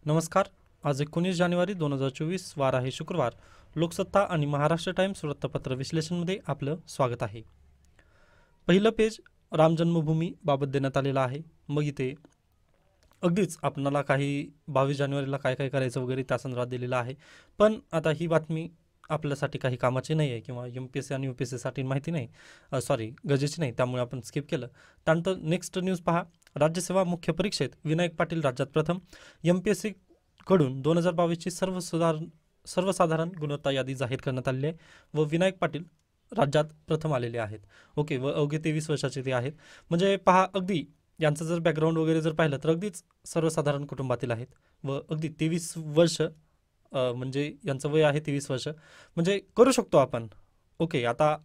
नमस्कार. आज 19 जानेवारी 2024 वार आहे शुक्रवार. लोकसत्ता आणि महाराष्ट्र टाइम्स वृत्तपत्र विश्लेषणमध्ये आपलं स्वागत आहे. पहिलं पेज राम जन्मभूमी बाबत देण्यात आलेलं आहे. मग इथे अगदीच आपणाला काही 22 जानेवारीला काय काय करायचं वगैरे त्या संदर्भात दिलेलं आहे. पण आता ही बातमी आपल्यासाठी काही कामाची नाही आहे किंवा MPSC आणि UPSC साठी माहिती नाही, गरजेची नाही, त्यामुळे आपण स्किप केलं. त्यानंतर नेक्स्ट न्यूज पहा. राज्यसेवा मुख्य परीक्षेत विनायक पाटील राज्यात प्रथम. MPSC कडून 2022ची सर्वसाधारण गुणवत्ता यादी जाहीर करण्यात आलेली आहे व विनायक पाटील राज्यात प्रथम आलेले आहेत. ओके, व अवघे 23 वर्षाचे ते आहेत. म्हणजे पहा, अगदी यांचं जर बॅकग्राऊंड वगैरे जर पाहिलं तर अगदीच सर्वसाधारण कुटुंबातील आहेत व अगदी 23 वर्ष, म्हणजे यांचं वय आहे 23 वर्ष, म्हणजे करू शकतो आपण. ओके, आता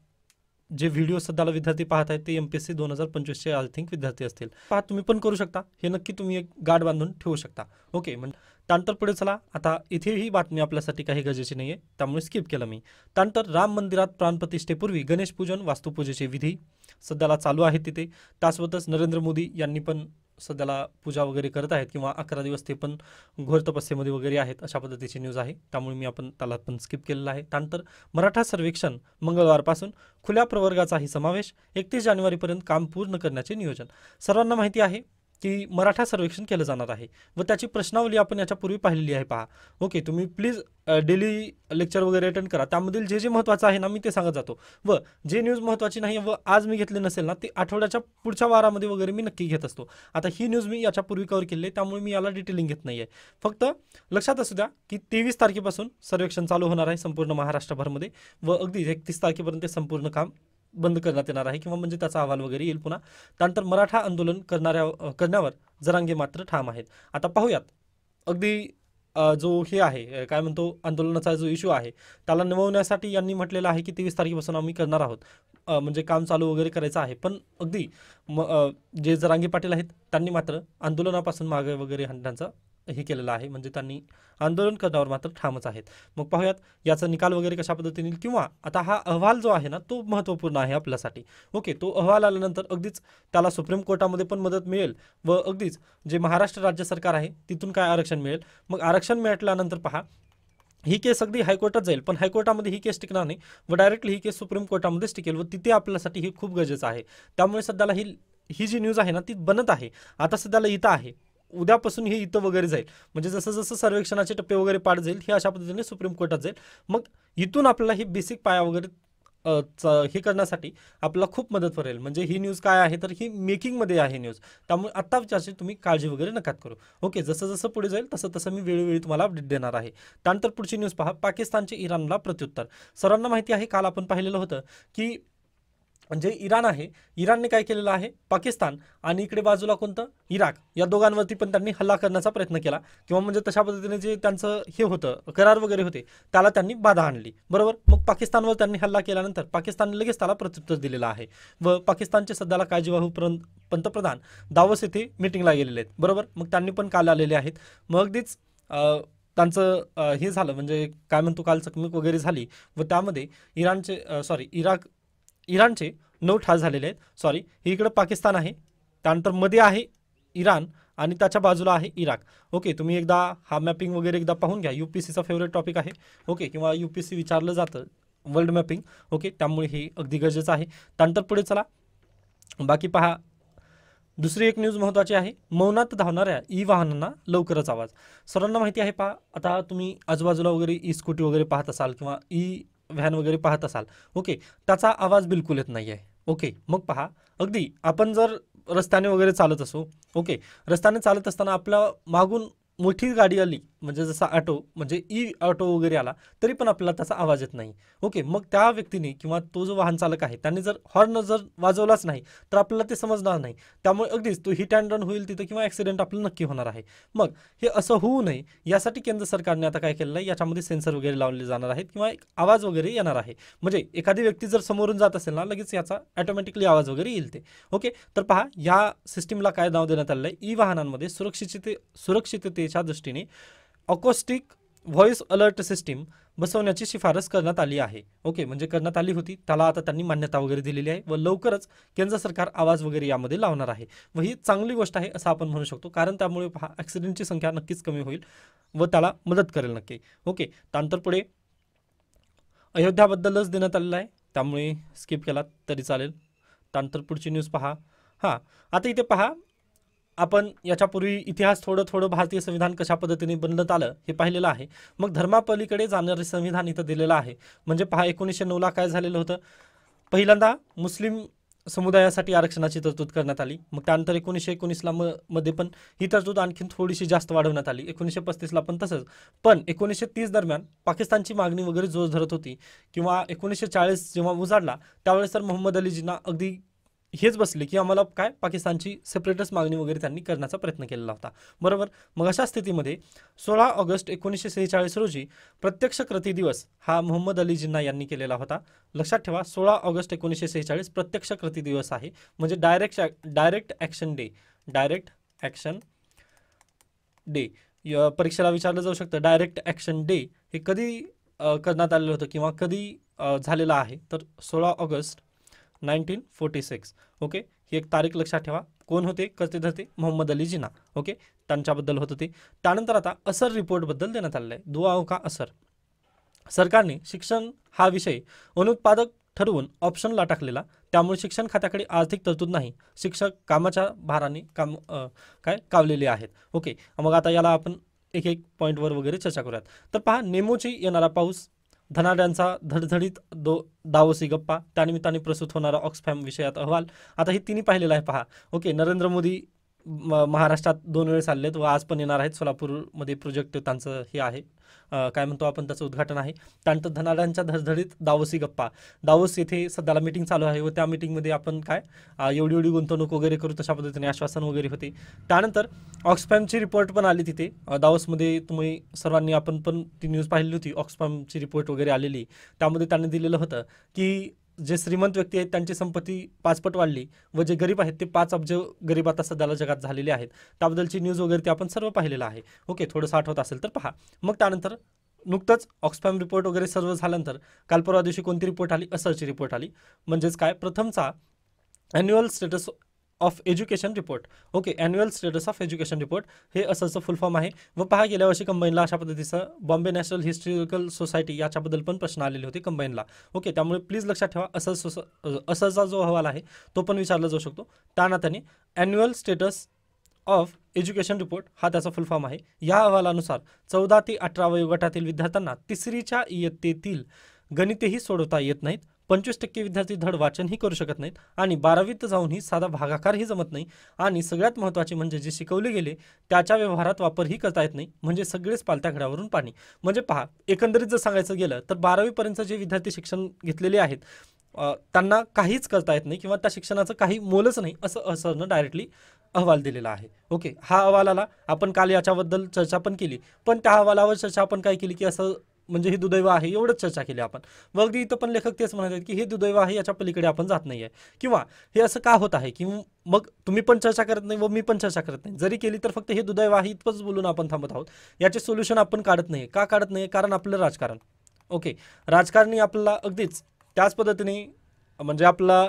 जे व्हिडिओ सध्याला विद्यार्थी पाहत आहेत ते MPSC 2025चे आय थिंक विद्यार्थी असतील. पहा, तुम्ही पण करू शकता. हे नक्की तुम्ही एक गाठ बांधून ठेवू शकता. ओके, म्हणजे त्यानंतर पुढे चला. आता इथे ही बातमी आपल्यासाठी काही गरजेची नाही आहे, त्यामुळे स्किप केलं मी. त्यानंतर राम मंदिरात प्राणप्रतिष्ठेपूर्वी गणेश पूजन वास्तुपूजेचे विधी सध्याला चालू आहेत तिथे. त्यासोबतच नरेंद्र मोदी यांनी पण सध्याला पूजा वगैरे करत आहेत किंवा 11 दिवस ते पण घोर तपस्येमध्ये वगैरे आहेत, अशा पद्धतीची न्यूज आहे, त्यामुळे मी त्याला पण स्किप केलेलं आहे. त्यानंतर मराठा सर्वेक्षण मंगळवारपासून खुल्या प्रवर्गाचाही समावेश, 31 जानेवारीपर्यंत काम पूर्ण करण्याचे नियोजन. सर्वांना माहिती आहे की मराठा सर्वेक्षण केलं जाणार आहे व त्याची प्रश्नावली आपण याच्यापूर्वी पाहिलेली आहे. पहा, ओके, तुम्ही प्लीज डेली लेक्चर वगैरे अटेंड करा. त्यामधील जे जे महत्त्वाचं आहे ना मी ते सांगत जातो व जे न्यूज महत्त्वाची नाही व आज मी घेतले नसेल ना ते आठवड्याच्या पुढच्या वारामध्ये वगैरे मी नक्की घेत असतो. आता ही न्यूज मी याच्यापूर्वी कव्हर केली आहे, त्यामुळे मी याला डिटेलिंग घेत नाही आहे. फक्त लक्षात असू द्या की 23 तारखेपासून सर्वेक्षण चालू होणार आहे संपूर्ण महाराष्ट्रभरमध्ये व अगदी 31 तारखेपर्यंत ते संपूर्ण काम बंद करण्यात येणार आहे किंवा म्हणजे त्याचा अहवाल वगैरे येईल पुन्हा. त्यानंतर मराठा आंदोलन करण्यावर जरांगे मात्र ठाम आहेत. आता पाहूयात, अगदी जो हे आहे काय म्हणतो आंदोलनाचा जो इश्यू आहे त्याला निववण्यासाठी यांनी म्हटलेलं आहे की 23 तारखेपासून आम्ही करणार आहोत, म्हणजे काम चालू वगैरे करायचं आहे. पण अगदी जे जरांगे पाटील आहेत त्यांनी मात्र आंदोलनापासून मागे वगैरे हटण्याचं हे केलेलं आहे, म्हणजे त्यांनी आंदोलन करण्यावर मात्र ठामच आहेत. मग पाहूयात याचा निकाल वगैरे कशा पद्धतीने येईल किंवा आता हा अहवाल जो आहे ना तो महत्त्वपूर्ण आहे आपल्यासाठी. ओके, तो अहवाल आल्यानंतर अगदीच त्याला सुप्रीम कोर्टामध्ये पण मदत मिळेल व अगदीच जे महाराष्ट्र राज्य सरकार आहे तिथून काय आरक्षण मिळेल. मग आरक्षण मिळाल्यानंतर पहा, ही केस अगदी हायकोर्टात जाईल, पण हायकोर्टामध्ये ही केस टिकणार नाही व डायरेक्टली ही केस सुप्रीम कोर्टामध्येच टिकेल व तिथे आपल्यासाठी हे खूप गरजेचं आहे. त्यामुळे सध्याला ही जी न्यूज आहे ना ती बनत आहे. आता सध्याला इथं आहे, उद्यापासून हे इथं वगैरे जाईल, म्हणजे जसं जसं सर्वेक्षणाचे टप्पे वगैरे पाड जाईल हे अशा पद्धतीने सुप्रीम कोर्टात जाईल. मग इथून आपल्याला ही बेसिक पाया वगैरे हे करण्यासाठी आपल्याला खूप मदत करेल. म्हणजे ही न्यूज काय आहे तर ही मेकिंगमध्ये आहे न्यूज, त्यामुळे आत्ता त्याची तुम्ही काळजी वगैरे नका करू. ओके, जसं जसं पुढे जाईल तसं तसं मी वेळोवेळी तुम्हाला अपडेट देणार आहे. त्यानंतर पुढची न्यूज पहा. पाकिस्तानचे इराणला प्रत्युत्तर. सर्वांना माहिती आहे, काल आपण पाहिलेलं होतं की म्हणजे इराण आहे, इराणने काय केलेलं आहे, पाकिस्तान आणि इकडे बाजूला कोणतं इराक, या दोघांवरती पण त्यांनी हल्ला करण्याचा प्रयत्न केला किंवा म्हणजे तशा पद्धतीने जे त्यांचं हे होतं करार वगैरे होते त्याला त्यांनी बाधा आणली, बरोबर. मग पाकिस्तानवर त्यांनी हल्ला केल्यानंतर पाकिस्तानने लगेच त्याला प्रत्युत्तर दिलेलं आहे व पाकिस्तानचे सध्याला काळजीवाहू पंतप्रधान दावोस येथे मीटिंगला गेलेले आहेत, बरोबर. मग त्यांनी पण काल आलेले आहेत. मग अगदीच त्यांचं हे झालं, म्हणजे काय म्हणतो काल चकमक वगैरे झाली व त्यामध्ये इराणचे 9 ठार झालेले आहेत. हे इकडं पाकिस्तान आहे, त्यानंतर मध्ये आहे इराण आणि त्याच्या बाजूला आहे इराक. ओके, तुम्ही एकदा हा मॅपिंग वगैरे एकदा पाहून घ्या. UPSCचा फेवरेट टॉपिक आहे. ओके, किंवा UPSC विचारलं जातं वर्ल्ड मॅपिंग. ओके, त्यामुळे हे अगदी गरजेचं आहे. त्यानंतर पुढे चला. बाकी पहा, दुसरी एक न्यूज महत्त्वाची आहे. मौनात धावणाऱ्या वाहनांना लवकरच आवाज. सर्वांना माहिती आहे, पहा आता तुम्ही आजूबाजूला वगैरे स्कूटी वगैरे पाहत असाल किंवा व्हॅन वगैरे पाहत असाल. ओके, त्याचा आवाज बिलकुल येत नाही आहे. ओके, मग पहा, अगदी आपण जर रस्त्याने वगैरे चालत असो, ओके, रस्त्याने चालत असताना आपल्या मागून मोठी गाडी आली, म्हणजे जसा ऑटो म्हणजे ऑटो वगैरे आला तरी पण आपल्याला त्याचा आवाज येत नाही. ओके, मग त्या व्यक्तीने किंवा तो जो वाहन चालक आहे त्यांनी जर हॉर्न जर वाजवलाच नाही तर आपल्याला ते समजणार नाही. त्यामुळे अगदीच तो हिट अँड रन होईल तिथं किंवा ॲक्सिडेंट आपल्याला नक्की होणार आहे. मग हे असं होऊ नये यासाठी केंद्र सरकारने आता काय केलेलं आहे, याच्यामध्ये सेन्सर वगैरे लावले जाणार आहेत किंवा एक आवाज वगैरे येणार आहे. म्हणजे एखादी व्यक्ती जर समोरून जात असेल ना लगेच याचा ऑटोमॅटिकली आवाज वगैरे येईल ते. ओके, तर पहा, या सिस्टीमला काय नाव देण्यात आलेलं आहे, वाहनांमध्ये सुरक्षिततेच्या दृष्टीने अकोस्टिक व्हॉइस अलर्ट सिस्टीम बसवण्याची शिफारस करण्यात आली आहे. ओके, म्हणजे करण्यात आली होती, त्याला आता त्यांनी मान्यता वगैरे दिलेली आहे व लवकरच केंद्र सरकार आवाज वगैरे यामध्ये लावणार आहे व ही चांगली गोष्ट आहे असं आपण म्हणू शकतो, कारण त्यामुळे पहा ॲक्सिडेंटची संख्या नक्कीच कमी होईल व त्याला मदत करेल नक्की. ओके, त्यानंतर पुढे अयोध्याबद्दलच देण्यात आलेलं आहे, त्यामुळे स्किप केलात तरी चालेल. त्यानंतर पुढची न्यूज पहा. हां, आता इथे पहा, आपण याच्यापूर्वी इतिहास थोडं भारतीय संविधान कशा पद्धतीने बनवण्यात आलं हे पाहिलेलं आहे. मग धर्मापलीकडे जाणारे संविधान इथं दिलेलं आहे. म्हणजे पहा 1909ला काय झालेलं होतं, पहिल्यांदा मुस्लिम समुदायासाठी आरक्षणाची तरतूद करण्यात आली. मग त्यानंतर 1919ला मध्ये पण ही तरतूद आणखीन थोडीशी जास्त वाढवण्यात आली. 1935ला पण तसंच. पण 1930 दरम्यान पाकिस्तानची मागणी वगैरे जोर धरत होती किंवा 1940 जेव्हा उजाडला त्यावेळेस तर मोहम्मद अली जिन्ना अगदी हेच बसले की आम्हाला काय पाकिस्तानची सेपरेटच मागणी वगैरे त्यांनी करण्याचा प्रयत्न केलेला होता. बरोबर. मग अशा स्थितीमध्ये 16 ऑगस्ट 1946 रोजी प्रत्यक्ष कृती दिवस हा मोहम्मद अली जिन्ना यांनी केलेला होता. लक्षात ठेवा, 16 ऑगस्ट 1946 प्रत्यक्ष कृती दिवस आहे. म्हणजे डायरेक्ट ॲक्शन डे परीक्षेला विचारलं जाऊ शकतं. डायरेक्ट ॲक्शन डे हे कधी करण्यात आलेलं होतं किंवा कधी झालेलं आहे, तर 16 ऑगस्ट 1946. ओके, ही एक तारीख लक्षात ठेवा. कोण होते करते धरते? मोहम्मद अली जिन्ना. ओके, त्यांच्याबद्दल होतं ते. त्यानंतर आता असर रिपोर्टबद्दल देण्यात आलेलं आहे. दुआओं का असर. सरकारने शिक्षण हा विषय अनुत्पादक ठरवून ऑप्शनला टाकलेला, त्यामुळे शिक्षण खात्याकडे आर्थिक तरतूद नाही. शिक्षक कामाच्या भाराने कावलेले आहेत. ओके, मग आता याला आपण एक पॉईंटवर वगैरे चर्चा करूयात. तर पहा, नेमोची येणारा पाऊस, धनाढ्यांचा धडधडीत दावोसी गप्पा, त्यानिमित्ताने प्रस्तुत होणारा ऑक्सफॅम विषयात अहवाल. आता हे तिन्ही पाहिलेलं आहे पहा. ओके, नरेंद्र मोदी महाराष्ट्रात 2 वेळेस आले आहेत व आज पण येणार आहेत. सोलापूरमध्ये प्रोजेक्ट त्यांचं हे आहे, काय म्हणतो आपण, त्याचं उद्घाटन आहे. त्यानंतर धनाढ्यांच्या धडधडीत दावोसी गप्पा. दावोस येथे सध्याला मीटिंग चालू आहे व त्या मीटिंगमध्ये आपण एवढी गुंतवणूक वगैरे करू तशा पद्धतीने आश्वासन वगैरे होते. त्यानंतर ऑक्सफॅमची रिपोर्ट पण आली तिथे दावोसमध्ये. तुम्ही सर्वांनी आपण पण ती न्यूज पाहिली होती, ऑक्सफॅमची रिपोर्ट वगैरे आलेली. त्यामध्ये त्यांनी दिलेलं होतं की जे श्रीमंत व्यक्ती आहेत त्यांची संपत्ती 5 पट वाढली व जे गरीब आहेत ते 5 अब्ज गरीब आता सध्याला जगात झालेले आहेत. त्याबद्दलची न्यूज वगैरे ते आपण सर्व पाहिलेलं आहे. ओके, थोडंसं आठवत असेल तर पहा. मग त्यानंतर नुकतंच ऑक्सफॅम रिपोर्ट वगैरे सर्व झाल्यानंतर काल परवा दिवशी कोणती रिपोर्ट आली? असरची रिपोर्ट आली. म्हणजेच काय, प्रथमचा annual status of education report. Okay, annual status of education report हे असंचं फुल फॉर्म आहे. व पहा, गेल्या वर्षी कंबाईनला अशा पद्धतीचं बॉम्बे नॅशनल हिस्टॉरिकल सोसायटी याच्याबद्दल पण प्रश्न आलेले होते कंबाईनला. ओके, त्यामुळे प्लीज लक्षात ठेवा, असंचा जो अहवाल आहे तो पण विचारला जाऊ शकतो. त्या नात्याने annual status of education report हा त्याचा फुल फॉर्म आहे. या अहवालानुसार 14 ते 18 वयोगटातील विद्यार्थ्यांना तिसरीच्या इयत्तेतील गणितेही सोडवता येत नाहीत. 25% विद्यार्थी धड वाचनही करू शकत नाहीत आणि 12वीत जाऊनही साधा भागाकारही जमत नाही. आणि सगळ्यात महत्त्वाचे म्हणजे जे शिकवले गेले त्याच्या व्यवहारात वापरही करता येत नाही. म्हणजे सगळेच पालत्या घड्यावरून पाणी. म्हणजे पहा, एकंदरीत जर सांगायचं गेलं तर 12वीपर्यंत जे विद्यार्थी शिक्षण घेतलेले आहेत त्यांना काहीच करता येत नाही किंवा त्या शिक्षणाचं काही मोलच नाही, असं असरनं डायरेक्टली अहवाल दिलेला आहे. ओके, हा अहवालाला आपण काल याच्याबद्दल चर्चा पण केली, पण त्या अहवालावर चर्चा आपण काय केली की असं म्हणजे हे दुर्दैव आहे एवढंच चर्चा केली आपण. व अगदी इथं पण लेखक तेच म्हणत आहेत की हे दुर्दैव आहे, याच्या पलीकडे आपण जात नाही आहे किंवा हे असं का होत आहे, की मग तुम्ही पण चर्चा करत नाही व मी पण चर्चा करत नाही. जरी केली तर फक्त हे दुर्दैव आहे इतकंच बोलून आपण थांबत आहोत. याचे सोल्युशन आपण काढत नाही. का काढत नाही? कारण आपलं राजकारण. ओके, राजकारणी आपल्याला अगदीच त्याच पद्धतीने म्हणजे आपला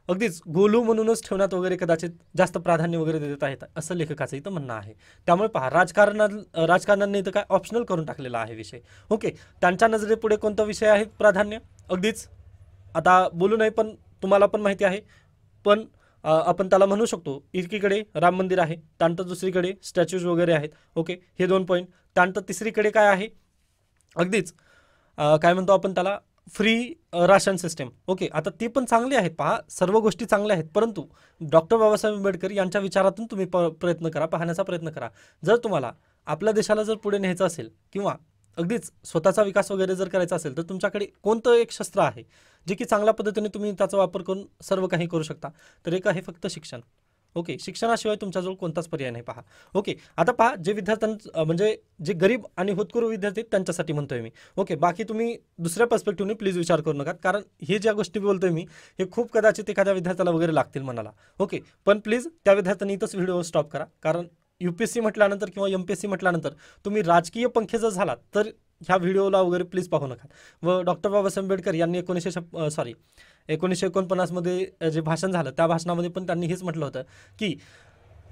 अगदीच गोलू म्हणूनच ठेवण्यात वगैरे कदाचित जास्त प्राधान्य वगैरे देत आहेत असं लेखकाचं इथं म्हणणं आहे. त्यामुळे पहा, राजकारणाने इथं काय ऑप्शनल करून टाकलेला आहे विषय. ओके, त्यांच्या नजरेपुढे कोणता विषय आहे प्राधान्य? अगदीच आता बोलू नये, पण तुम्हाला पण माहिती आहे. पण आपण त्याला म्हणू शकतो, एकीकडे राम मंदिर आहे, त्यानंतर दुसरीकडे स्टॅच्यूज वगैरे आहेत. ओके, हे 2 पॉईंट. त्यानंतर तिसरीकडे काय आहे? अगदीच काय म्हणतो आपण त्याला, फ्री राशन सिस्टम. ओके, आता ती पण चांगली आहेत. पहा, सर्व गोष्टी चांगल्या आहेत, परंतु डॉक्टर बाबासाहेब आंबेडकर यांच्या विचारातून तुम्ही प्रयत्न करा, पाहण्याचा प्रयत्न करा. जर तुम्हाला आपल्या देशाला जर पुढे न्यायचं असेल किंवा अगदीच स्वतःचा विकास वगैरे जर करायचा असेल तर तुमच्याकडे कोणतं एक शस्त्र आहे जे की चांगल्या पद्धतीने तुम्ही त्याचा वापर करून सर्व काही करू शकता? तर एक आहे फक्त शिक्षण. ओके, शिक्षणाशिवाय तुमच्याजवळ कोणताच पर्याय नाही. पहा, ओके, आता पहा, जे विद्यार्थ्यांचं म्हणजे जे गरीब आणि होतकरू विद्यार्थी त्यांच्यासाठी म्हणतोय मी. ओके, बाकी तुम्ही दुसऱ्या पर्स्पेक्टिव्हने प्लीज विचार करू नका, कारण हे ज्या गोष्टी बोलतोय मी हे खूप कदाचित एखाद्या विद्यार्थ्याला वगैरे लागतील मनाला. ओके, पण प्लीज त्या विद्यार्थ्यांनी इथंच व्हिडिओ स्टॉप करा, कारण UPSC म्हटल्यानंतर किंवा MPSC म्हटल्यानंतर तुम्ही राजकीय पंखे जर झालात तर ह्या व्हिडिओला वगैरे प्लीज पाहू नका. व डॉक्टर बाबासाहेब आंबेडकर यांनी 1949 मध्ये जे भाषण झालं त्या भाषणामध्ये पण त्यांनी हेच म्हटलं होतं की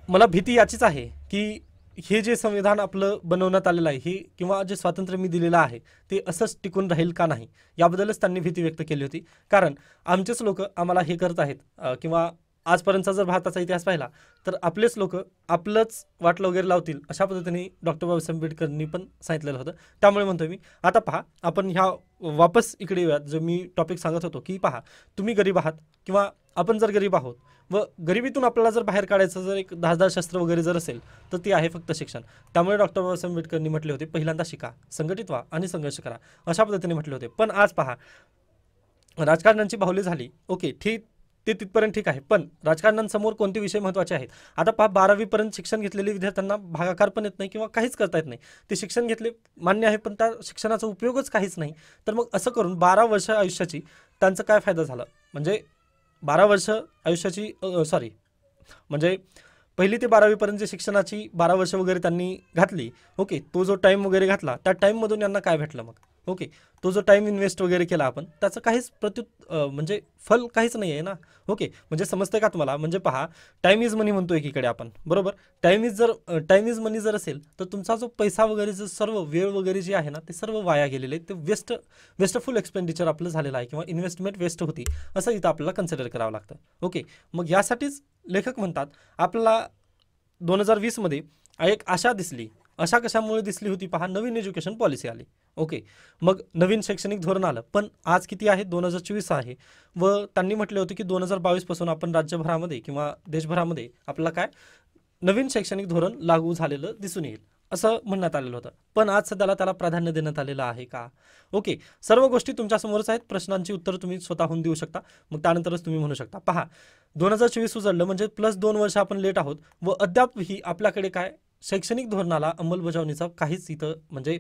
मला भीती याचीच आहे की हे जे संविधान आपलं बनवण्यात आलेलं आहे हे किंवा जे स्वातंत्र्य मी दिलेलं आहे ते असंच टिकून राहील का नाही, याबद्दलच त्यांनी भीती व्यक्त केली होती. कारण आमचेच लोक आम्हाला हे करत आहेत किंवा आजपर्यंतचा जर भारताचा इतिहास पाहिला तर आपलेच लोक आपलंच वाटलं वगैरे लावतील, अशा पद्धतीने डॉक्टर बाबासाहेब आंबेडकरांनी पण सांगितलेलं होतं. त्यामुळे म्हणतोय मी आता पहा आपण ह्या वापस इकडे येऊयात. जो मी टॉपिक सांगत होतो की पहा तुम्ही गरीब आहात किंवा आपण जर गरीब आहोत व गरिबीतून आपल्याला जर बाहेर काढायचं जर एक धारदार शस्त्र वगैरे जर असेल तर ते आहे फक्त शिक्षण. त्यामुळे डॉक्टर बाबासाहेब आंबेडकरांनी म्हटले होते पहिल्यांदा शिका, संघटित व्हा आणि संघर्ष करा, अशा पद्धतीने म्हटले होते. पण आज पहा राजकारण्यांची बाहुली झाली, ओके ठीक, ते तिथपर्यंत ठीक आहे. पण राजकारण्यांसमोर कोणते विषय महत्त्वाचे आहेत? आता पहा 12वी पर्यंत शिक्षण घेतलेले विद्यार्थ्यांना भागाकार पण येत नाही किंवा काहीच करता येत नाही. ते शिक्षण घेतले मान्य आहे पण त्या शिक्षणाचा उपयोगच काहीच नाही. तर मग असं करून 12 वर्ष आयुष्याची त्यांचा काय फायदा झाला? म्हणजे 12 वर्ष आयुष्याची म्हणजे 1ली ते 12वी पर्यंत शिक्षणाची 12 वर्ष वगैरे त्यांनी घातली, ओके, तो जो टाईम वगैरे घातला त्या टाईममधून यांना काय भेटलं मग? ओके, तो जो टाईम इन्व्हेस्ट वगैरे केला आपण त्याचं काहीच म्हणजे फल काहीच नाही आहे ना. ओके, म्हणजे समजतंय का तुम्हाला? म्हणजे पहा टाईम इज मनी म्हणतो एकीकडे आपण, बरोबर. टाईम इज मनी जर असेल तर तुमचा जो पैसा वगैरे जो सर्व वेळ वगैरे जे आहे ना ते सर्व वाया गेलेले आहे, ते वेस्टफुल एक्सपेंडिचर आपलं झालेलं आहे किंवा इन्व्हेस्टमेंट वेस्ट होती असं इथं आपल्याला कन्सिडर करावं लागतं. ओके, मग यासाठीच लेखक म्हणतात आपल्याला 2020 मध्ये एक आशा कशामुळे दिसली होती? पहा नवीन एज्युकेशन पॉलिसी आली, ओके, मग नवीन शैक्षणिक धोरण आलं. पण आज किती आहे? 2024 आहे व त्यांनी म्हटले होते की 2022 पासून आपण राज्यभरामध्ये किंवा देशभरामध्ये आपल्याला काय नवीन शैक्षणिक धोरण लागू झालेलं दिसून येईल असं म्हणण्यात आलेलं होतं. पण आज सध्याला त्याला प्राधान्य देण्यात आलेलं आहे का? ओके, सर्व गोष्टी तुमच्यासमोरच आहेत, प्रश्नांची उत्तर तुम्ही स्वतःहून देऊ शकता, मग त्यानंतरच तुम्ही म्हणू शकता. पहा 2024 उजळलं म्हणजे प्लस 2 वर्ष आपण लेट आहोत व अद्यापही आपल्याकडे काय शैक्षणिक धोरणाला अंमलबजावणीचा काहीच इथं म्हणजे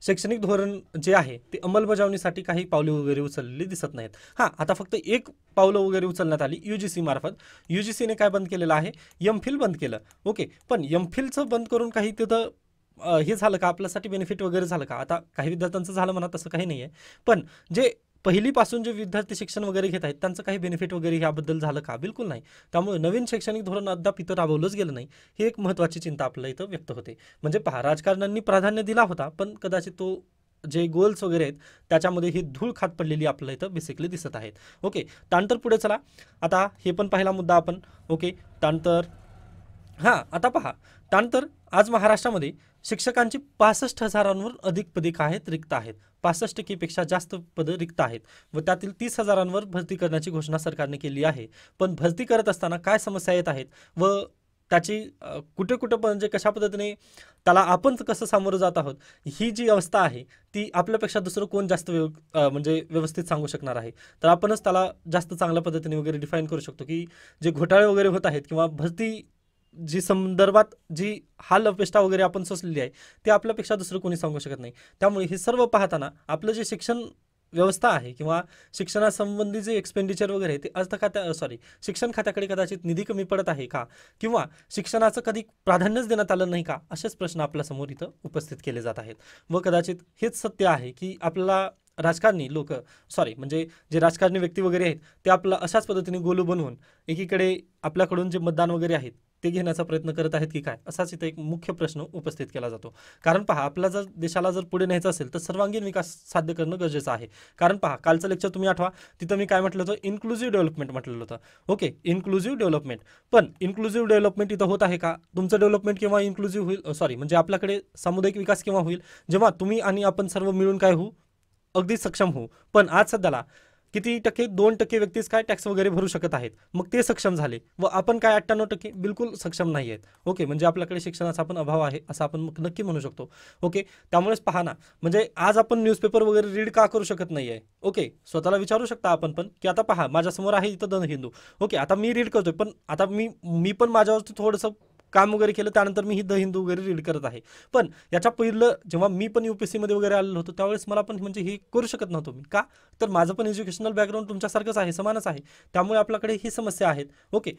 शैक्षणिक धोरण जे आहे ते अंमलबजावणीसाठी काही पावले वगैरे उचललेली दिसत नाहीत. हां, आता फक्त एक पावलं वगैरे उचलण्यात आली UGC मार्फत. UGCने काय बंद केलेलं आहे? MPhil बंद केलं, ओके. पण MPhilचं बंद करून काही तिथं हे झालं का? आपल्यासाठी बेनिफिट वगैरे झालं का? आता काही विद्यार्थ्यांचं झालं म्हणा, तसं काही नाही आहे. पण जे पहिलीपासून जे विद्यार्थी शिक्षण वगैरे घेत आहेत त्यांचं काही बेनिफिट वगैरे याबद्दल झालं का? बिलकुल नाही. त्यामुळे नवीन शैक्षणिक धोरण अद्याप इथं राबवलंच गेलं नाही, ही एक महत्त्वाची चिंता आपल्याला इथं व्यक्त होते. म्हणजे पहा राजकारण्यांनी प्राधान्य दिला होता पण कदाचित तो जे गोल्स वगैरे आहेत त्याच्यामध्ये ही धूळ खात पडलेली आपल्याला इथं बेसिकली दिसत आहेत. ओके, त्यानंतर पुढे चला. आता हे पण पहिला मुद्दा आपण, ओके. त्यानंतर आता पहा त्यानंतर आज महाराष्ट्रामध्ये शिक्षकांची 65,000 अधिक पदे काय आहेत? रिक्त आहेत. 65% जास्त पदं रिक्त आहेत व त्यातील 30,000 भरती करण्याची घोषणा सरकारने केली आहे. पण भरती करत असताना काय समस्या येत आहेत व त्याची कुठे म्हणजे कशा पद्धतीने त्याला आपण कसं सामोरं जात आहोत, ही जी अवस्था आहे ती आपल्यापेक्षा दुसरं कोण जास्त म्हणजे व्यवस्थित सांगू शकणार आहे. तर आपणच त्याला जास्त चांगल्या पद्धतीने वगैरे डिफाईन करू शकतो की जे घोटाळे वगैरे होत आहेत किंवा भरती जी संदर्भात जी हाल अपेष्टा वगैरे आपण सोसलेली आहे ते आपल्यापेक्षा दुसरं कोणी सांगू शकत नाही. त्यामुळे हे सर्व पाहताना आपलं जे शिक्षण व्यवस्था आहे किंवा शिक्षणासंबंधी जे एक्सपेंडिचर वगैरे आहे ते शिक्षण खात्याकडे कदाचित निधी कमी पडत आहे का किंवा शिक्षणाचं कधी प्राधान्यच देण्यात आलं नाही का, असेच प्रश्न आपल्यासमोर इथं उपस्थित केले जात आहेत. व कदाचित हेच सत्य आहे की आपल्याला राजकारणी लोक म्हणजे जे राजकारणी व्यक्ती वगैरे आहेत ते आपला अशाच पद्धतीने गोलू बनवून एकीकडे आपल्याकडून जे मतदान वगैरे आहेत ते घेण्याचा प्रयत्न करत आहेत की काय, असाच इथं एक मुख्य प्रश्न उपस्थित केला जातो. कारण पहा आपल्या जर देशाला जर पुढे न्यायचं असेल तर सर्वांगीण विकास साध्य करणं गरजेचं आहे. कारण पहा कालचं लेक्चर तुम्ही आठवा, तिथं मी काय म्हटलं होतं? इन्क्लुझिव्ह डेव्हलपमेंट म्हटलेलं होतं. Okay, inclusive development. पण इन्क्लुझिव्ह डेव्हलपमेंट इथं होत आहे का? तुमचं डेव्हलपमेंट केव्हा इन्क्लुझिव्ह होईल? म्हणजे आपल्याकडे सामुदायिक विकास केव्हा होईल? जेव्हा तुम्ही आणि आपण सर्व मिळून काय होऊ? अगदी सक्षम होऊ. पण आज सध्याला किती टक्के? 2% व्यक्तीच काय टॅक्स वगैरे भरू शकत आहेत, मग ते सक्षम झाले व आपण काय 98% बिलकुल सक्षम नाही आहेत. ओके, म्हणजे आपल्याकडे शिक्षणाचा पण अभाव आहे असं आपण नक्की म्हणू शकतो. ओके, त्यामुळेच पहा ना, म्हणजे आज आपण न्यूजपेपर वगैरे रीड का करू शकत नाही आहे? ओके, स्वतःला विचारू शकता आपण पण की आता पहा माझ्यासमोर आहे इथं द हिंदू, ओके, आता मी रीड करतोय पण आता मी पण माझ्यावरती थोडंसं काम वगैरे केलं त्यानंतर मी ही द हिंदू वगैरे रीड करत आहे. पण याच्या पहिलं जेव्हा मी पण UPSC मध्ये वगैरे आलेलो होतो त्यावेळेस मला पण म्हणजे हे करू शकत नव्हतो मी का? तर माझं पण एज्युकेशनल बॅकग्राऊंड तुमच्यासारखंच आहे, समानच आहे. त्यामुळे आपल्याकडे ही समस्या आहेत. ओके,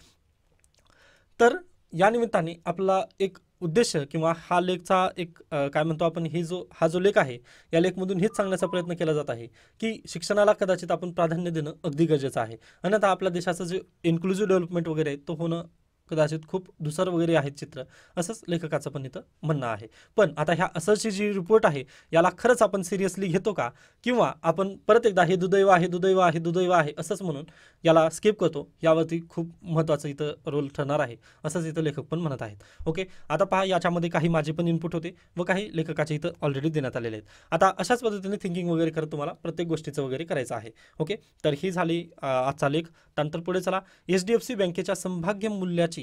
तर या निमित्ताने आपला एक उद्देश किंवा हा लेखचा एक काय म्हणतो आपण, हा जो लेख आहे, या लेखमधून हेच सांगण्याचा प्रयत्न केला जात आहे की शिक्षणाला कदाचित आपण प्राधान्य देणं अगदी गरजेचं आहे. अन्यथा आपल्या देशाचं जे इन्क्लुझिव्ह डेव्हलपमेंट वगैरे आहे, तो होणं कदाचित खूप धुसर वगैरे आहे चित्र, असंच लेखकाचं पण इथं म्हणणं आहे. पण आता ह्या असरची जी रिपोर्ट आहे, याला खरंच आपण सिरियसली घेतो का, किंवा आपण परत एकदा हे दुर्दैव आहे, दुर्दैव आहे, दुर्दैव आहे असंच म्हणून याला स्किप करतो, यावरती खूप महत्त्वाचं इथं रोल ठरणार आहे, असंच इथं लेखक पण म्हणत आहेत. ओके, आता पहा, याच्यामध्ये काही माझे पण इनपुट होते व काही लेखकाचे इथं ऑलरेडी देण्यात आलेले आहेत. आता अशाच पद्धतीने थिंकिंग वगैरे करत तुम्हाला प्रत्येक गोष्टीचं वगैरे करायचं आहे. ओके, तर ही झाली आजचा लेख. त्यानंतर पुढे चला, HDFC बँकेच्या संभाव्य मूल्याची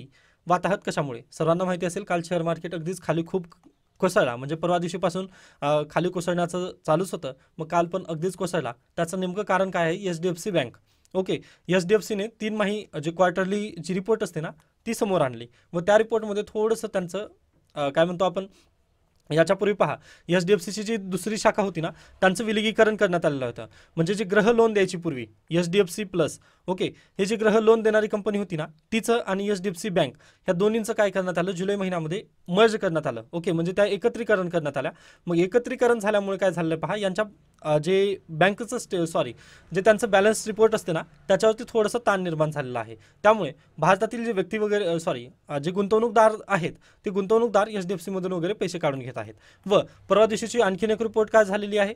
वाताहत कशामुळे. सर्वांना माहिती असेल, काल शेअर मार्केट अगदीच खाली खूप कोसळला, म्हणजे परवा दिवशीपासून खाली कोसळण्याचं चालूच होतं, मग काल पण अगदीच कोसळला. त्याचं नेमकं कारण काय आहे, HDFC बँक. ओके, HDFCने 3 जे क्वार्टरली जी रिपोर्ट असते ना, ती समोर आणली व त्या रिपोर्टमध्ये थोडंसं त्यांचं काय म्हणतो आपण, याच्यापूर्वी पहा, HDFCची जी दुसरी शाखा होती ना, त्यांचं विलगीकरण करण्यात आलेलं होतं. म्हणजे जे गृह लोन द्यायची पूर्वी HDFC प्लस, ओके, हे जे गृह लोन देणारी कंपनी होती ना, तिचं आणि HDFC बँक ह्या दोन्हींचं काय करण्यात आलं, जुलै महिन्यामध्ये मर्ज करण्यात आलं. ओके, म्हणजे त्या एकत्रीकरण करण्यात आल्या. मग एकत्रीकरण झाल्यामुळे काय झालं पहा, यांच्या जे बँकेचं जे त्यांचं बॅलन्स रिपोर्ट असते ना, त्याच्यावरती थोडंसं ताण निर्माण झालेला आहे. त्यामुळे भारतातील जे व्यक्ती वगैरे जे गुंतवणूकदार आहेत, ते गुंतवणूकदार HDFCमधून वगैरे पैसे काढून घेत आहेत. व परवा दिवशीची आणखीन एक रिपोर्ट काय झालेली आहे,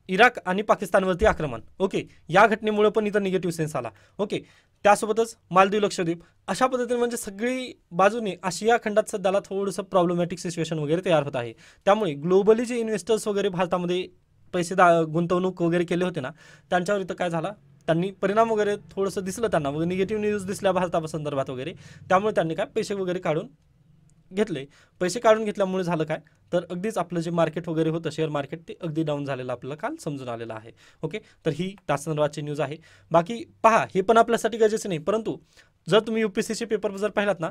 इराक आणि पाकिस्तानवरती आक्रमण. ओके, या घटनेमुळे पण इथं निगेटिव्ह सेन्स आला. ओके, त्यासोबतच मालदीव, लक्षद्वीप, अशा पद्धतीने म्हणजे सगळी बाजूने आशिया खंडात सध्याला थोडंसं प्रॉब्लेमॅटिक सिच्युएशन वगैरे तयार होत आहे. त्यामुळे ग्लोबली जे इन्व्हेस्टर्स वगैरे भारतामध्ये पैसे गुंतवणूक वगैरे केले होते ना, त्यांच्यावर इथं काय झाला, त्यांनी परिणाम वगैरे थोडंसं दिसलं त्यांना, वगैरे निगेटिव्ह न्यूज दिसल्या भारतासंदर्भात वगैरे. त्यामुळे त्यांनी काय पैसे वगैरे काढून घेतले. पैसे काढून घेतल्यामुळे झालं काय, तर अगदीच आपलं जे मार्केट वगैरे होतं, शेअर मार्केट, ते अगदी डाऊन झालेलं आपल्याला काल समजून आलेलं आहे. ओके, तर ही त्या संदर्भातची न्यूज आहे. बाकी पहा, हे पण आपल्यासाठी गरजेचं नाही, परंतु जर तुम्ही UPSCचे पेपर जर पाहिलात ना,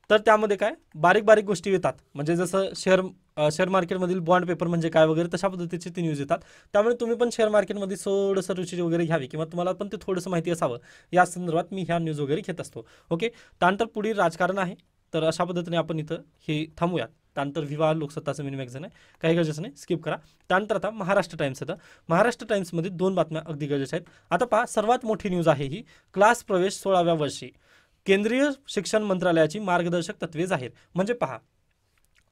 तर त्यामध्ये काय बारीक बारीक गोष्टी येतात. म्हणजे जसं शेअर मार्केटमधील बॉन्ड पेपर म्हणजे काय वगैरे, तशा पद्धतीचे ते न्यूज येतात. त्यामुळे तुम्ही पण शेअर मार्केटमध्ये थोडंसं रुची वगैरे घ्यावी, किंवा तुम्हाला पण ते थोडंसं माहिती असावं, या संदर्भात मी ह्या न्यूज वगैरे घेत असतो. ओके, त्यानंतर पुढील राजकारण आहे. तर अशा पद्धतीने आपण इथं हे थांबूयात. त्यानंतर विवाह लोकसत्ताचं मिनी मॅगझिन आहे, काही गरजेचं नाही, स्किप करा. त्यानंतर आता महाराष्ट्र टाइम्स येतं. महाराष्ट्र टाइम्समध्ये 2 बातम्या अगदी गरजेच्या आहेत. आता पहा, सर्वात मोठी न्यूज आहे ही, क्लास प्रवेश 16व्या वर्षी केंद्रीय शिक्षण मंत्रालयाची मार्गदर्शक तत्त्वे जाहीर. म्हणजे पहा,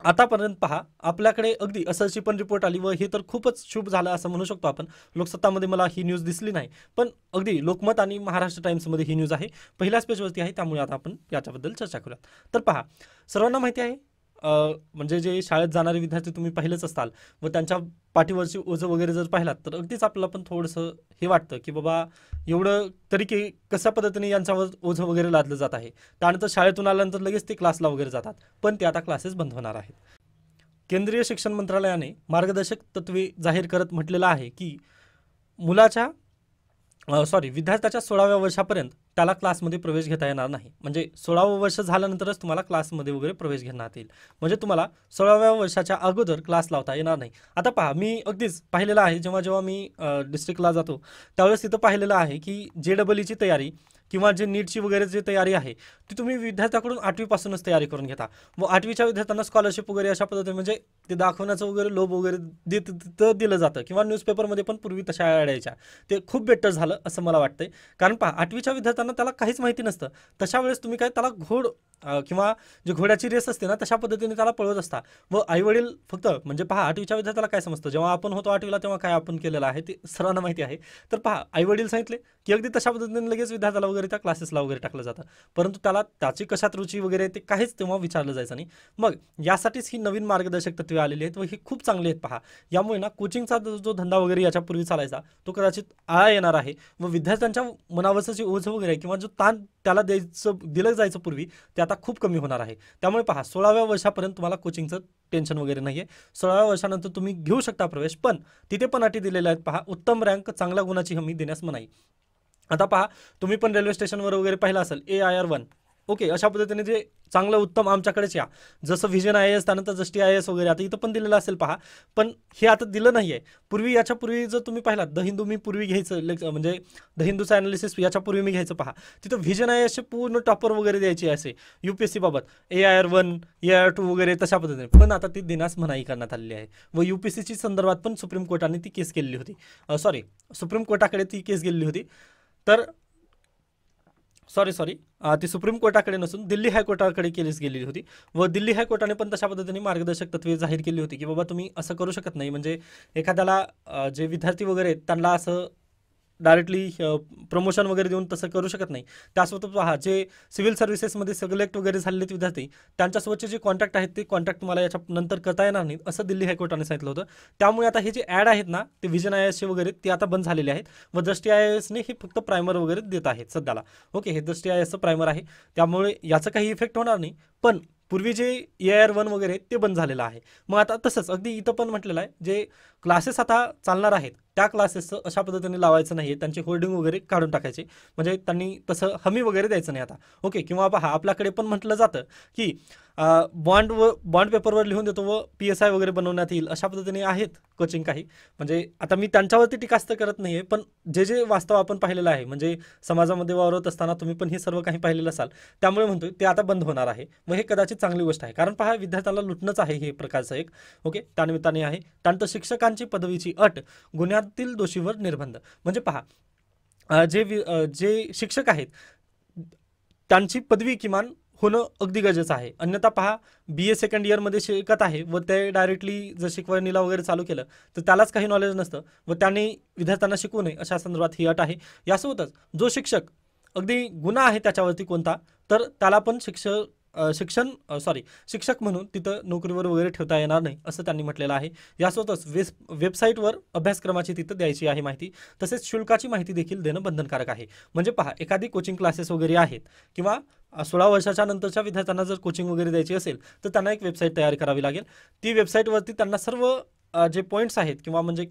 आतापर्यंत पहा, आपल्याकडे अगदी असंची पण रिपोर्ट आली व हे तर खूपच शुभ झालं असं म्हणू शकतो आपण. लोकसत्तामध्ये मला ही न्यूज दिसली नाही, पण अगदी लोकमत आणि महाराष्ट्र टाइम्समध्ये ही न्यूज आहे, पहिल्याच पेजवरती आहे. त्यामुळे आता आपण याच्याबद्दल चर्चा करूयात. तर पहा, सर्वांना माहिती आहे, म्हणजे जे शाळेत जाणारे विद्यार्थी तुम्ही पाहिलेच असताल, व त्यांच्या पाठीवरची ओझं वगैरे जर पाहिलात, तर अगदीच आपल्याला पण थोडंसं हे वाटतं की बाबा, एवढं तरी की कशा पद्धतीने यांच्यावर ओझं वगैरे लादलं जात आहे. त्यानंतर शाळेतून आल्यानंतर लगेच ते क्लासला वगैरे जातात, पण ते आता क्लासेस बंद होणार आहेत. केंद्रीय शिक्षण मंत्रालयाने मार्गदर्शक तत्त्वे जाहीर करत म्हटलेलं आहे की विद्यार्थ्याच्या 16व्या वर्षापर्यंत त्याला क्लासमध्ये प्रवेश घेता येणार नाही. म्हणजे 16वं वर्ष झाल्यानंतरच तुम्हाला क्लासमध्ये वगैरे प्रवेश घेण्यात येईल. म्हणजे तुम्हाला 16व्या वर्षाच्या अगोदर क्लास लावता येणार नाही. आता पहा, मी अगदीच पाहिलेलं आहे, जेव्हा मी डिस्ट्रिक्टला जातो त्यावेळेस तिथं पाहिलेलं आहे की JEEची तयारी किंवा जे नीटची वगैरे जी तयारी आहे, ती तुम्ही विद्यार्थ्याकडून 8वीपासूनच तयारी करून घेता. व 8वीच्या विद्यार्थ्यांना स्कॉलरशिप वगैरे अशा पद्धतीने, म्हणजे ते दाखवण्याचं वगैरे लोभ वगैरे दिलं जातं, किंवा न्यूजपेपरमध्ये पण पूर्वी तशा ॲड यायच्या. ते खूप बेटर झालं असं मला वाटतंय. कारण पहा, 8वीच्या विद्यार्थ्यांना त्याला काहीच माहिती नसतं. तशा वेळेस तुम्ही काय त्याला किंवा जे घोड्याची रेस असते ना, तशा पद्धतीने त्याला पळवत असता. व आईवडील फक्त, म्हणजे पहा, 8वीच्या विद्यार्थ्याला काय समजतं, जेव्हा आपण होतो 8वीला तेव्हा काय आपण केलेलं आहे ते सर्वांना माहिती आहे. तर पहा, आईवडील सांगितले की अगदी तशा पद्धतीने लगेच विद्यार्थ्याला वगैरे त्या क्लासेसला वगैरे टाकलं जातं, परंतु त्याला त्याची कशात रुची वगैरे ते काहीच तेव्हा विचारलं जायचं नाही. मग यासाठीच ही नवीन मार्गदर्शक तत्त्वे आलेली आहेत व ही खूप चांगली आहेत. पहा, यामुळे ना कोचिंगचा जो धंदा वगैरे याच्यापूर्वी चालायचा, तो कदाचित आळा येणार आहे व विद्यार्थ्यांच्या मनावरचं जे ओझं वगैरे आहे, किंवा जो ताण त्याला दिलं जायचं पूर्वी, ते आता खूप कमी होणार आहे. त्यामुळे पहा, 16व्या वर्षापर्यंत तुम्हाला कोचिंगचं टेन्शन वगैरे नाही आहे. 16व्या वर्षानंतर तुम्ही घेऊ शकता प्रवेश, पण तिथे पण अटी दिलेल्या आहेत. पहा, उत्तम रँक, चांगल्या गुणाची हमी देण्यास मनाई. आता पहा, तुम्ही पण रेल्वे स्टेशनवर वगैरे पाहिलं असेल AIR 1, ओके, अशा पद्धतीने जे चांगलं उत्तम आमच्याकडेच या, जसं व्हिजन IAS त्यानंतर जस्टी IAS वगैरे आता इथं पण दिलेलं असेल पहा, पण हे आता दिलं नाही आहे. याच्यापूर्वी जर तुम्ही पाहिलात द हिंदू मी पूर्वी घ्यायचं म्हणजे द हिंदूचं ॲनालिसिस याच्यापूर्वी मी घ्यायचं पहा, तिथं व्हिजन IASचे पूर्ण टॉपर वगैरे द्यायचे असे UPSC बाबत AIR1 AIR2 वगैरे तशा पद्धतीने, पण आता ती देण्यास मनाई करण्यात आलेली आहे व UPSCची संदर्भात पण सुप्रीम कोर्टाने ती केस केलेली होती. सुप्रीम कोर्टाकडे ती केस गेलेली होती. तर सॉरी ती सुप्रीम कोर्टाकडे नसून दिल्ली हायकोर्टाकडे केस गेलेली होती व दिल्ली हायकोर्टाने पण तशा पद्धतीने मार्गदर्शक तत्वे जाहीर केली होती की बाबा तुम्ही असं करू शकत नाही, म्हणजे एखाद्याला जे विद्यार्थी वगैरे आहेत त्यांना असं डायरेक्टली प्रमोशन वगैरे देऊन तसं करू शकत नाही. त्यासोबत पहा, जे सिव्हिल सर्व्हिसेसमध्ये सिलेक्ट वगैरे झालेले विद्यार्थी त्यांच्यासोबतचे जे कॉन्टॅक्ट आहेत ते कॉन्टॅक्ट तुम्हाला याच्या नंतर करता येणार नाहीत असं दिल्ली हायकोर्टाने सांगितलं होतं. त्यामुळे आता हे जे ॲड आहेत ना ते व्हिजन IASचे वगैरे ते आता बंद झालेले आहेत व दृष्टी IASने हे फक्त प्रायमर वगैरे देत आहेत सध्याला. ओके, हे दृष्टी IASचं प्रायमर आहे, त्यामुळे याचं काही इफेक्ट होणार नाही. पण पूर्वी जे AIR1 वगैरे ते बंद झालेलं आहे. मग आता तसंच अगदी इथं पण म्हटलेलं आहे, जे क्लासेस आता चालणार आहेत त्या क्लासेसचं अशा पद्धतीने लावायचं नाही आहे, त्यांचे होल्डिंग वगैरे काढून टाकायचे, म्हणजे त्यांनी तसं हमी वगैरे द्यायचं नाही आता. ओके, किंवा पहा आपल्याकडे पण म्हटलं जातं की बॉन्ड पेपरवर लिहून देतो व PSI वगैरे बनवण्यात येईल, अशा पद्धतीने आहेत कोचिंग काही. म्हणजे आता मी त्यांच्यावरती टीकास्त करत नाही आहे, पण जे वास्तव आपण पाहिलेलं आहे, म्हणजे समाजामध्ये वावरत असताना तुम्ही पण हे सर्व काही पाहिलेलं असाल, त्यामुळे म्हणतोय ते आता बंद होणार आहे व हे कदाचित चांगली गोष्ट आहे. कारण पहा, विद्यार्थ्याला लुटणंच आहे हे प्रकारचं एक. ओके, त्यानिमित्ताने आहे. त्यानंतर शिक्षकांची पदवीची अट, गुन्ह्यातील दोषीवर निर्बंध. म्हणजे पहा, जे शिक्षक आहेत त्यांची पदवी किमान होणं अगदी गरजेचं आहे. अन्यथा पहा, BA सेकंड इयरमध्ये शिकत आहे व ते डायरेक्टली जर शिकवणीला वगैरे चालू केलं तर त्यालाच काही नॉलेज नसतं व त्याने विद्यार्थ्यांना शिकवू नये अशा संदर्भात ही अट आहे. यासोबतच जो शिक्षक अगदी गुन्हा आहे त्याच्यावरती कोणता, तर त्याला पण शिक्षक म्हणून तिथं नोकरीवर वगैरे ठेवता येणार नाही असं त्यांनी म्हटलेलं आहे. यासोबतच वेबसाईटवर अभ्यासक्रमाची तिथं द्यायची आहे माहिती, तसेच शुल्काची माहिती देखील देणं बंधनकारक आहे. म्हणजे पहा, एखादी कोचिंग क्लासेस वगैरे आहेत किंवा 16 वर्षाच्या नंतरच्या विद्यार्थ्यांना जर कोचिंग वगैरे द्यायची असेल तर त्यांना एक वेबसाईट तयार करावी लागेल. ती वेबसाईटवरती त्यांना सर्व जे पॉईंट्स आहेत किंवा म्हणजे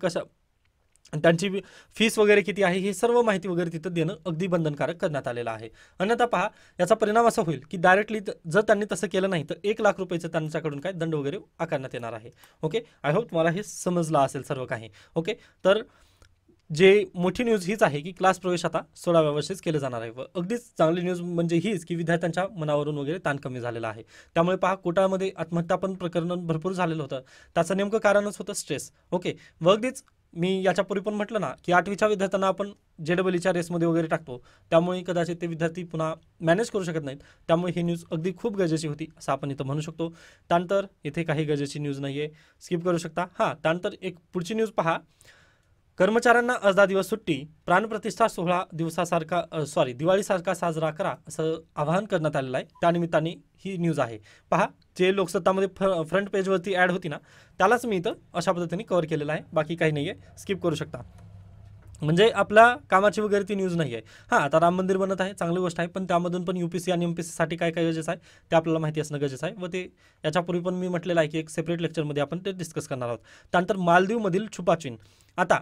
त्यांची फीस वगैरे किती आहे ही सर्व माहिती वगैरे तिथं देणं अगदी बंधनकारक करण्यात आलेलं आहे. अन्यथा पहा, याचा परिणाम असा होईल की डायरेक्टली जर त्यांनी तसं केलं नाही तर 1 लाख रुपयाचं त्यांच्याकडून काय दंड वगैरे आकारण्यात येणार आहे. ओके, आय होप तुम्हाला हे समजलं असेल सर्व काही. ओके, तर जे मोठी न्यूज हीच आहे की क्लास प्रवेश आता 16व्या वर्षीच केलं जाणार आहे व अगदीच चांगली न्यूज म्हणजे हीच की विद्यार्थ्यांच्या मनावरून वगैरे ताण कमी झालेला आहे. त्यामुळे पहा, कोटामध्ये आत्महत्या पण प्रकरण भरपूर झालेलं होतं, त्याचं नेमकं कारणच होतं स्ट्रेस. ओके, व अगदीच मी याच्यापूर्वी पण म्हटलं ना की 8वीच्या विद्यार्थ्यांना आपण JEEच्या रेसमध्ये वगैरे टाकतो, त्यामुळे कदाचित ते विद्यार्थी पुन्हा मॅनेज करू शकत नाहीत. त्यामुळे ही न्यूज अगदी खूप गरजेची होती असं आपण इथं म्हणू शकतो. त्यानंतर इथे काही गरजेची न्यूज नाही आहे, स्किप करू शकता. त्यानंतर एक पुढची न्यूज पहा, कर्मचाऱ्यांना अर्धा दिवस सुट्टी, प्राणप्रतिष्ठा सोहळा दिवाळीसारखा साजरा करा असं आवाहन करण्यात आलेलं आहे. त्यानिमित्ताने ही न्यूज आहे. पहा, जे लोकसत्तामध्ये फ्रंट पेजवरती ॲड होती ना त्यालाच मी इथं अशा पद्धतीने कव्हर केलेलं आहे, बाकी काही नाही आहे, स्किप करू शकता. म्हणजे आपल्या कामाची वगैरे ती न्यूज नाही आहे. आता राम मंदिर बनत आहे, चांगली गोष्ट आहे, पण त्यामधून पण UPSC आणि MPSCसाठी काय काय गरजेचं आहे ते आपल्याला माहिती असणं गरजेचं आहे व ते याच्यापूर्वी पण मी म्हटलेलं आहे की एक सेपरेट लेक्चरमध्ये आपण ते डिस्कस करणार आहोत. त्यानंतर मालदीवमधील छुपा चीन, आता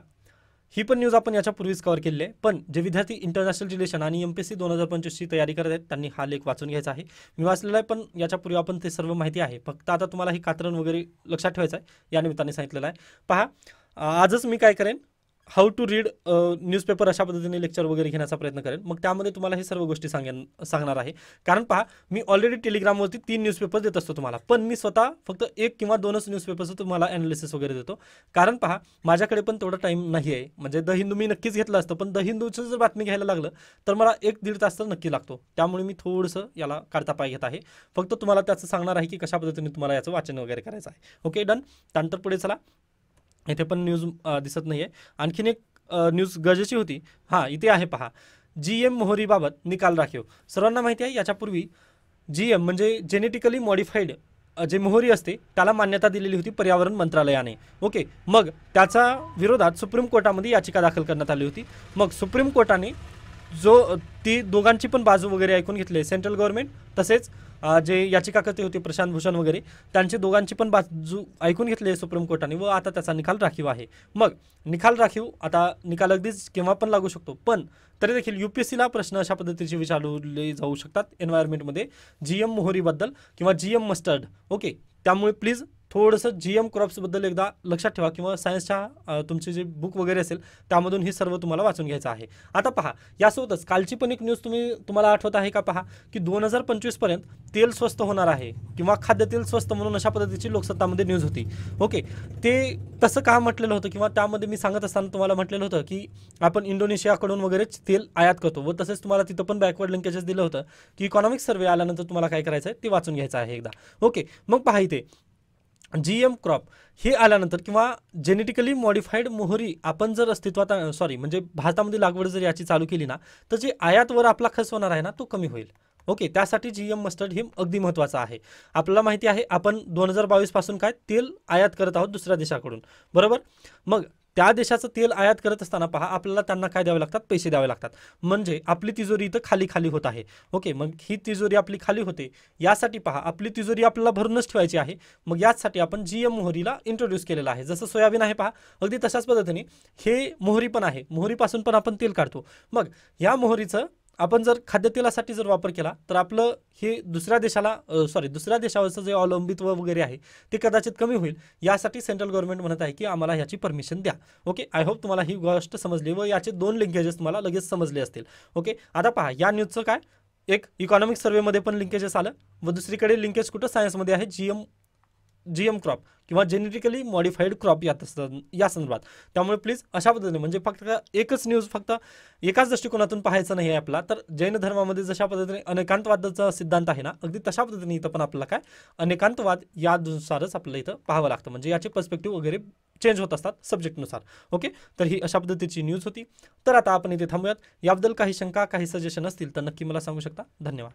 ही पण न्यूज आपण याच्यापूर्वीच कव्हर केलेली आहे, पण जे विद्यार्थी इंटरनॅशनल रिलेशन आणि MPSC 2025ची तयारी करत आहेत त्यांनी हा लेख वाचून घ्यायचा आहे. मी वाचलेला आहे, पण याच्यापूर्वी आपण ते सर्व माहिती आहे, फक्त आता तुम्हाला ही कात्रण वगैरे लक्षात ठेवायचं आहे, या निमित्ताने सांगितलेलं आहे. पहा, आजच मी काय करेन, हाऊ टू रीड न्यूजपेपर अशा पद्धतीने लेक्चर वगैरे घेण्याचा प्रयत्न करेन. मग त्यामध्ये तुम्हाला हे सर्व गोष्टी सांगणार आहे. कारण पहा, मी ऑलरेडी टेलिग्रामवरती 3 न्यूजपेपर देत असतो तुम्हाला, पण मी स्वतः फक्त 1 किंवा 2च न्यूजपेपरचं तुम्हाला ॲनालिसिस वगैरे देतो. कारण पहा, माझ्याकडे पण तेवढा टाईम नाही आहे. म्हणजे द हिंदू मी नक्कीच घेतलं असतं, पण द हिंदूचं जर बातमी घ्यायला लागलं तर मला 1-1.5 तास तर नक्की लागतो. त्यामुळे मी थोडंसं याला काढता पाय घेत आहे. फक्त तुम्हाला त्याचं सांगणार आहे की कशा पद्धतीने तुम्हाला याचं वाचन वगैरे करायचं आहे. Okay, done. त्यानंतर पुढे चला, इथे पण न्यूज दिसत नाही आहे. आणखीन एक न्यूज गरजेची होती. इथे आहे पहा, GM मोहरीबाबत निकाल राखीव. सर्वांना माहिती आहे, याच्यापूर्वी GM म्हणजे जेनेटिकली मॉडिफाईड जे मोहरी असते त्याला मान्यता दिलेली होती पर्यावरण मंत्रालयाने. ओके, मग त्याच्या विरोधात सुप्रीम कोर्टामध्ये याचिका दाखल करण्यात आली होती. मग सुप्रीम कोर्टाने ती दोघांची पण बाजू वगैरे ऐकून घेतली, सेंट्रल गव्हर्नमेंट तसेच जे याचिकाकर्ते होते प्रशांत भूषण वगैरे, त्यांची दोघांची पण बाजू ऐकून घेतली आहे सुप्रीम कोर्टाने व आता त्याचा निकाल राखीव आहे. मग निकाल राखीव, आता निकाल अगदीच केव्हा पण लागू शकतो, पण तरी देखील UPSCला प्रश्न अशा पद्धतीचे विचारले जाऊ शकतात एन्व्हायरमेंटमध्ये GM मोहरीबद्दल किंवा GM मस्टर्ड. ओके, त्यामुळे प्लीज थोडंसं GM क्रॉप्सबद्दल एकदा लक्षात ठेवा किंवा सायन्सच्या तुमचे जे बुक वगैरे असेल त्यामधून हे सर्व तुम्हाला वाचून घ्यायचं आहे. आता पहा, यासोबतच कालची पण एक न्यूज तुम्हाला आठवत आहे का? पहा की 2025 पर्यंत तेल स्वस्त होणार आहे किंवा खाद्यतेल स्वस्त म्हणून अशा पद्धतीची लोकसत्तामध्ये न्यूज होती. ओके, ते तसं का म्हटलेलं होतं किंवा त्यामध्ये मी सांगत असताना तुम्हाला म्हटलेलं होतं की आपण इंडोनेशियाकडून वगैरे तेल आयात करतो व तसेच तुम्हाला तिथं पण बॅकवर्ड लिंकेजेस दिलं होतं की इकॉनॉमिक सर्वे आल्यानंतर तुम्हाला काय करायचं आहे ते वाचून घ्यायचं आहे एकदा. ओके, मग पहा इथे GM क्रॉप हे आल्यानंतर किंवा जेनेटिकली मॉडिफाईड मोहरी आपण जर अस्तित्वात म्हणजे भारतामध्ये लागवड जर याची चालू केली ना, तर जे आयातवर आपला खर्च होणार आहे ना तो कमी होईल. ओके, त्यासाठी GM मस्टर्ड हे अगदी महत्त्वाचं आहे. आपल्याला माहिती आहे आपण 2022 पासून काय तेल आयात करत आहोत दुसऱ्या देशाकडून, बरोबर. मग त्या देशाचं तेल आयात करत असताना पहा आपल्याला त्यांना काय द्यावे लागतात? पैसे द्यावे लागतात. म्हणजे आपली तिजोरी इथं खाली खाली होत आहे. ओके, मग ही तिजोरी आपली खाली होते, यासाठी पहा आपली तिजोरी आपल्याला भरूनच ठेवायची आहे. मग याचसाठी आपण GM मोहरीला इंट्रोड्यूस केलेला आहे. जसं सोयाबीन आहे पहा, अगदी तशाच पद्धतीने हे मोहरी पण आहे. मोहरीपासून पण आपण तेल काढतो. मग ह्या मोहरीचं आपण जर खाद्यतेलासाठी जर वापर केला तर आपलं हे दुसऱ्या देशावरचं जे अवलंबित्व वगैरे आहे ते कदाचित कमी होईल. यासाठी सेंट्रल गव्हर्नमेंट म्हणत आहे की आम्हाला ह्याची परमिशन द्या. ओके, आय होप तुम्हाला ही गोष्ट समजली व याचे 2 लिंकेजेस तुम्हाला लगेच समजले असतील. ओके, आता पहा या न्यूजचं काय, एक इकॉनॉमिक सर्वेमध्ये पण लिंकेजेस आलं व दुसरीकडे लिंकेज कुठं सायन्समध्ये आहे GM क्रॉप किंवा जेनेटिकली मॉडिफाईड क्रॉप या संदर्भात. त्यामुळे प्लीज अशा पद्धतीने म्हणजे फक्त एकच न्यूज फक्त एकाच दृष्टिकोनातून पाहायचं नाही आहे आपला. तर जैन धर्मामध्ये जशा पद्धतीने अनेकांतवादाचा सिद्धांत आहे ना, अगदी तशा पद्धतीने इथं पण आपल्याला काय अनेकांतवाद यानुसारच आपल्याला इथं पाहावं लागतं. म्हणजे याचे पर्स्पेक्टिव्ह वगैरे चेंज होत असतात सब्जेक्टनुसार. ओके, तर ही अशा पद्धतीची न्यूज होती. तर आता आपण इथे थांबूयात. याबद्दल काही शंका काही सजेशन असतील तर नक्की मला सांगू शकता. धन्यवाद.